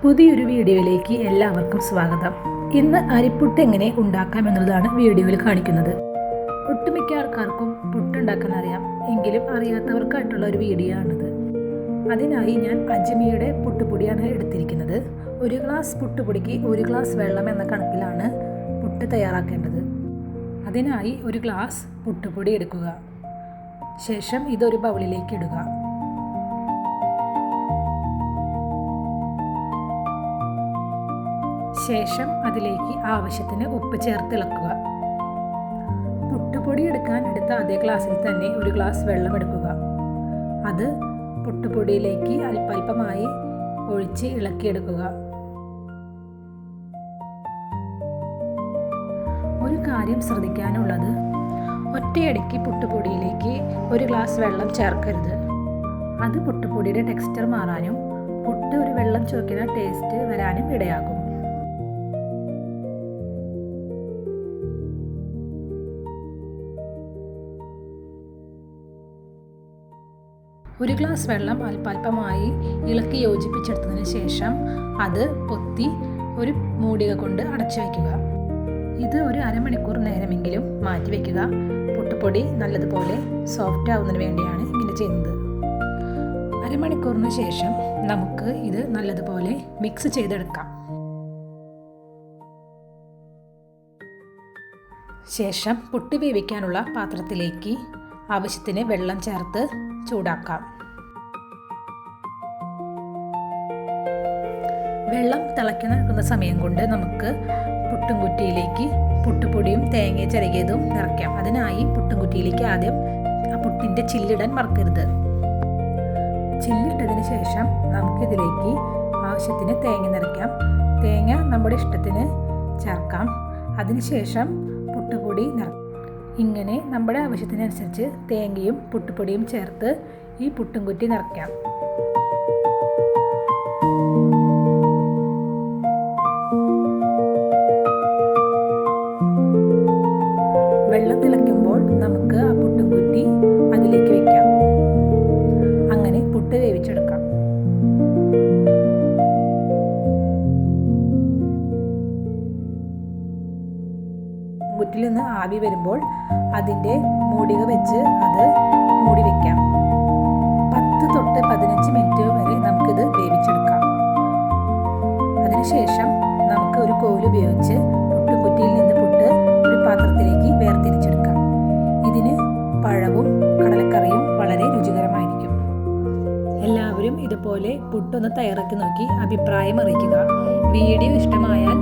പുതിയൊരു വീഡിയോയിലേക്ക് എല്ലാവർക്കും സ്വാഗതം. ഇന്ന് അരിപ്പുട്ട് എങ്ങനെ ഉണ്ടാക്കാം എന്നുള്ളതാണ് വീഡിയോയിൽ കാണിക്കുന്നത്. ഒട്ടുമിക്ക ആൾക്കാർക്കും പുട്ടുണ്ടാക്കാൻ അറിയാം, എങ്കിലും അറിയാത്തവർക്കായിട്ടുള്ള ഒരു വീഡിയോ ആണിത്. അതിനായി ഞാൻ അജ്മിയുടെ പുട്ടുപൊടിയാണ് എടുത്തിരിക്കുന്നത്. 1 ഗ്ലാസ് പുട്ടുപൊടിക്ക് 1 ഗ്ലാസ് വെള്ളം എന്ന കണക്കിലാണ് പുട്ട് തയ്യാറാക്കേണ്ടത്. അതിനായി 1 ഗ്ലാസ് പുട്ടുപൊടി എടുക്കുക. ശേഷം ഇതൊരു ബൗളിലേക്ക് ഇടുക. ശേഷം അതിലേക്ക് ആവശ്യത്തിന് ഉപ്പ് ചേർത്ത് ഇളക്കുക. പുട്ടുപൊടി എടുക്കാൻ എടുത്ത അതേ ഗ്ലാസ്സിൽ തന്നെ 1 ഗ്ലാസ് വെള്ളം എടുക്കുക. അത് പുട്ടുപൊടിയിലേക്ക് അല്പമായി ഒഴിച്ച് ഇളക്കിയെടുക്കുക. ഒരു കാര്യം ശ്രദ്ധിക്കാനുള്ളത്, ഒറ്റയടിക്ക് പുട്ടുപൊടിയിലേക്ക് 1 ഗ്ലാസ് വെള്ളം ചേർക്കരുത്. അത് പുട്ടുപൊടിയുടെ ടെക്സ്ചർ മാറാനും പുട്ട് ഒരു വെള്ളം ചോക്കുന്ന ടേസ്റ്റ് വരാനും ഇടയാകും. ഒരു ഗ്ലാസ് വെള്ളം അല്പമായി ഇളക്കി യോജിപ്പിച്ചെടുത്തതിന് ശേഷം അത് പൊത്തി ഒരു മൂടിക കൊണ്ട് അടച്ചു വയ്ക്കുക. ഇത് ഒരു അരമണിക്കൂർ നേരമെങ്കിലും മാറ്റി വയ്ക്കുക. പുട്ടുപൊടി നല്ലതുപോലെ സോഫ്റ്റ് ആവുന്നതിന് വേണ്ടിയാണ് ഇങ്ങനെ ചെയ്യുന്നത്. അരമണിക്കൂറിന് ശേഷം നമുക്ക് ഇത് നല്ലതുപോലെ മിക്സ് ചെയ്തെടുക്കാം. ശേഷം പുട്ട് വേവിക്കാനുള്ള പാത്രത്തിലേക്ക് ആവശ്യത്തിന് വെള്ളം ചേർത്ത് ചൂടാക്കാം. വെള്ളം തിളയ്ക്കുന്ന സമയം കൊണ്ട് നമുക്ക് പുട്ടുംകുറ്റിയിലേക്ക് പുട്ടുപൊടിയും തേങ്ങ ചിരകിയതും നിറയ്ക്കാം. അതിനായി പുട്ടുംകുറ്റിയിലേക്ക് ആദ്യം പുട്ടിൻ്റെ ചില്ലിടാൻ മറക്കരുത്. ചില്ലിട്ടതിന് ശേഷം നമുക്കിതിലേക്ക് ആവശ്യത്തിന് തേങ്ങ നിറയ്ക്കാം. തേങ്ങ നമ്മുടെ ഇഷ്ടത്തിന് ചേർക്കാം. അതിനുശേഷം പുട്ടുപൊടി നിറയ്ക്കാം. ഇങ്ങനെ നമ്മുടെ ആവശ്യത്തിനനുസരിച്ച് തേങ്ങയും പുട്ടുപൊടിയും ചേർത്ത് ഈ പുട്ടുംകുറ്റി നിറയ്ക്കാം. വെള്ളം തിളയ്ക്കുമ്പോൾ നമുക്ക് ആ പുട്ടുംകുറ്റി അതിലേക്ക് വെക്കാം. അങ്ങനെ പുട്ട് വേവിച്ചെടുക്കാം. കുറ്റിൽ നിന്ന് ആവി വരുമ്പോൾ അതിൻ്റെ മൂടിക വെച്ച് അത് മൂടി വയ്ക്കാം. 10 തൊട്ട് 15 മിനിറ്റ് വരെ നമുക്കിത് വേവിച്ചെടുക്കാം. അതിനുശേഷം നമുക്ക് ഒരു കോല് ഉപയോഗിച്ച് പുട്ടുംകുറ്റിയിൽ നിന്ന് പുട്ട് ഒരു പാത്രത്തിലേക്ക് വേർതിരിച്ചെടുക്കാം. ഇതിന് പഴവും കടലക്കറിയും വളരെ രുചികരമായിരിക്കും. എല്ലാവരും ഇതുപോലെ പുട്ടൊന്ന് തയ്യാറാക്കി നോക്കി അഭിപ്രായം അറിയിക്കുക. വീഡിയോ ഇഷ്ടമായാൽ